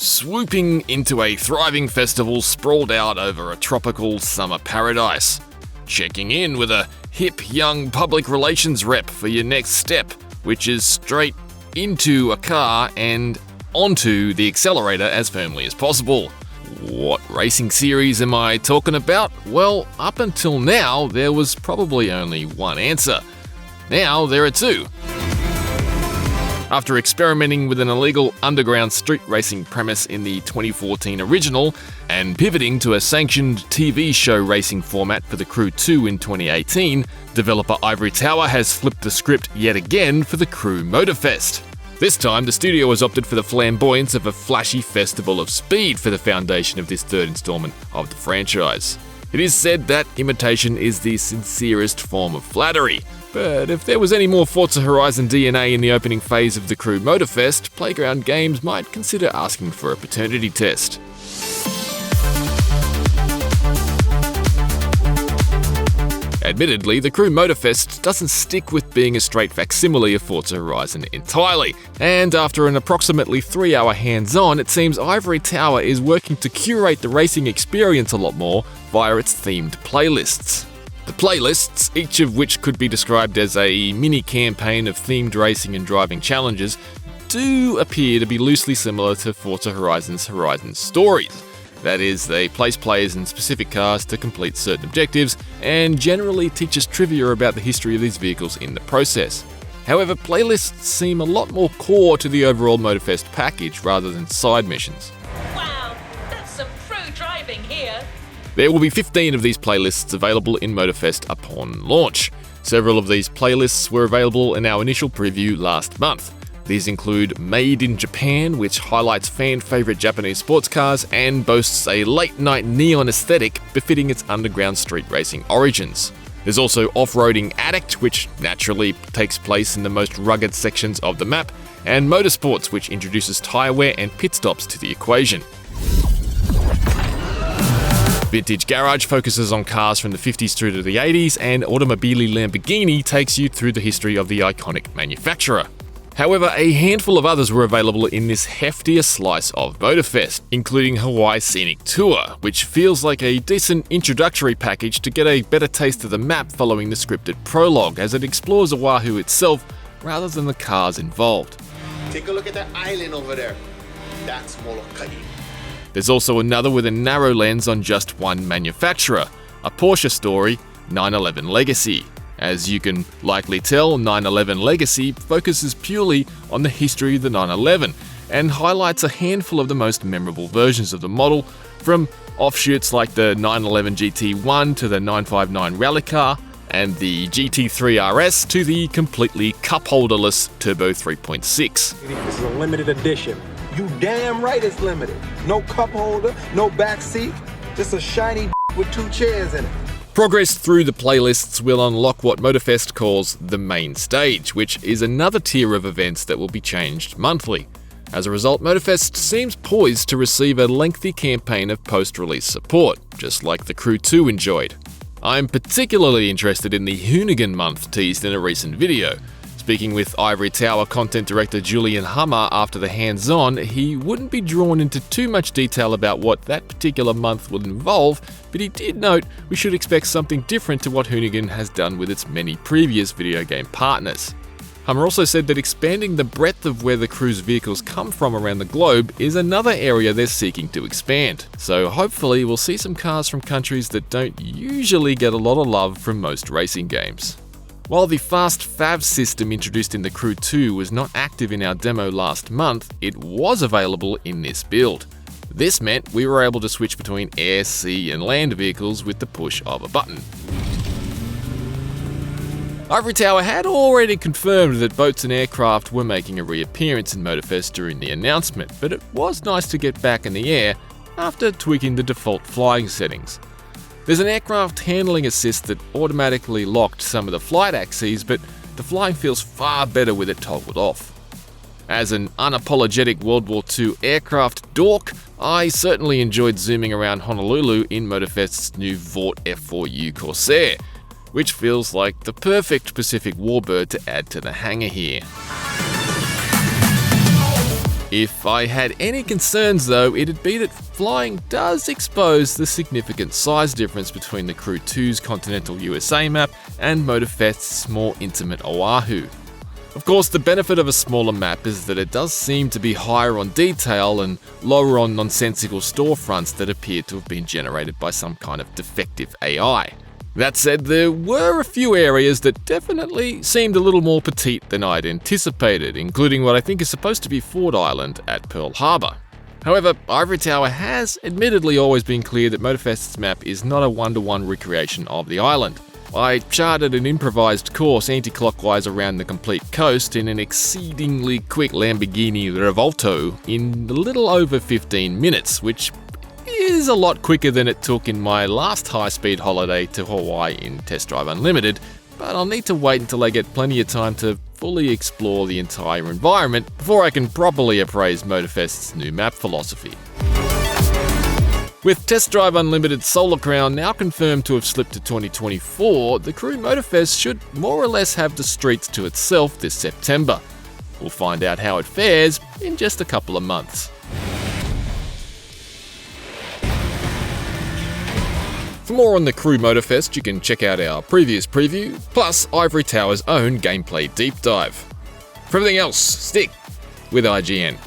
swooping into a thriving festival sprawled out over a tropical summer paradise. Checking in with a hip young public relations rep for your next step, which is straight into a car and onto the accelerator as firmly as possible. What racing series am I talking about? Well, up until now, there was probably only one answer. Now there are two. After experimenting with an illegal underground street racing premise in the 2014 original and pivoting to a sanctioned TV show racing format for the Crew 2 in 2018, developer Ivory Tower has flipped the script yet again for the Crew Motorfest. This time, the studio has opted for the flamboyance of a flashy festival of speed for the foundation of this third installment of the franchise. It is said that imitation is the sincerest form of flattery. But if there was any more Forza Horizon DNA in the opening phase of the Crew Motorfest, Playground Games might consider asking for a paternity test. Admittedly, the Crew Motorfest doesn't stick with being a straight facsimile of Forza Horizon entirely, and after an approximately 3-hour hands-on, it seems Ivory Tower is working to curate the racing experience a lot more via its themed playlists. The playlists, each of which could be described as a mini-campaign of themed racing and driving challenges, do appear to be loosely similar to Forza Horizon's Horizon Stories. That is, they place players in specific cars to complete certain objectives, and generally teach us trivia about the history of these vehicles in the process. However, playlists seem a lot more core to the overall Motorfest package rather than side missions. Wow, that's some pro driving here. There will be 15 of these playlists available in Motorfest upon launch. Several of these playlists were available in our initial preview last month. These include Made in Japan, which highlights fan-favourite Japanese sports cars and boasts a late-night neon aesthetic befitting its underground street racing origins. There's also Off-Roading Addict, which naturally takes place in the most rugged sections of the map, and Motorsports, which introduces tyre wear and pit stops to the equation. Vintage Garage focuses on cars from the 50s through to the 80s, and Automobili Lamborghini takes you through the history of the iconic manufacturer. However, a handful of others were available in this heftier slice of Motorfest, including Hawaii Scenic Tour, which feels like a decent introductory package to get a better taste of the map following the scripted prologue, as it explores Oahu itself rather than the cars involved. Take a look at that island over there. That's Molokai. There's also another with a narrow lens on just one manufacturer, a Porsche story, 911 Legacy. As you can likely tell, 911 Legacy focuses purely on the history of the 911 and highlights a handful of the most memorable versions of the model, from offshoots like the 911 GT1 to the 959 Rally Car and the GT3 RS to the completely cup-holderless Turbo 3.6. This is a limited edition. You damn right it's limited. No cup holder, no back seat, just a shiny with 2 chairs in it. Progress through the playlists will unlock what Motorfest calls the main stage, which is another tier of events that will be changed monthly. As a result, Motorfest seems poised to receive a lengthy campaign of post-release support, just like the Crew 2 enjoyed. I'm particularly interested in the Hoonigan month teased in a recent video. Speaking with Ivory Tower content director Julian Hummer after the hands-on, he wouldn't be drawn into too much detail about what that particular month would involve, but he did note we should expect something different to what Hoonigan has done with its many previous video game partners. Hummer also said that expanding the breadth of where the crew's vehicles come from around the globe is another area they're seeking to expand. So hopefully we'll see some cars from countries that don't usually get a lot of love from most racing games. While the Fast Fav system introduced in the Crew 2 was not active in our demo last month, it was available in this build. This meant we were able to switch between air, sea and land vehicles with the push of a button. Ivory Tower had already confirmed that boats and aircraft were making a reappearance in Motorfest during the announcement, but it was nice to get back in the air after tweaking the default flying settings. There's an aircraft handling assist that automatically locked some of the flight axes, but the flying feels far better with it toggled off. As an unapologetic World War II aircraft dork, I certainly enjoyed zooming around Honolulu in Motorfest's new Vought F4U Corsair, which feels like the perfect Pacific Warbird to add to the hangar here. If I had any concerns though, it'd be that flying does expose the significant size difference between the Crew 2's continental USA map and Motorfest's more intimate Oahu. Of course, the benefit of a smaller map is that it does seem to be higher on detail and lower on nonsensical storefronts that appear to have been generated by some kind of defective AI. That said, there were a few areas that definitely seemed a little more petite than I'd anticipated, including what I think is supposed to be Ford Island at Pearl Harbor. However, Ivory Tower has admittedly always been clear that Motorfest's map is not a one-to-one recreation of the island. I charted an improvised course anti-clockwise around the complete coast in an exceedingly quick Lamborghini Revolto in a little over 15 minutes, which is a lot quicker than it took in my last high-speed holiday to Hawaii in Test Drive Unlimited, but I'll need to wait until I get plenty of time to fully explore the entire environment before I can properly appraise Motorfest's new map philosophy. With Test Drive Unlimited Solar Crown now confirmed to have slipped to 2024, the Crew Motorfest should more or less have the streets to itself this September. We'll find out how it fares in just a couple of months. For more on the Crew Motorfest, you can check out our previous preview, plus Ivory Tower's own gameplay deep dive. For everything else, stick with IGN.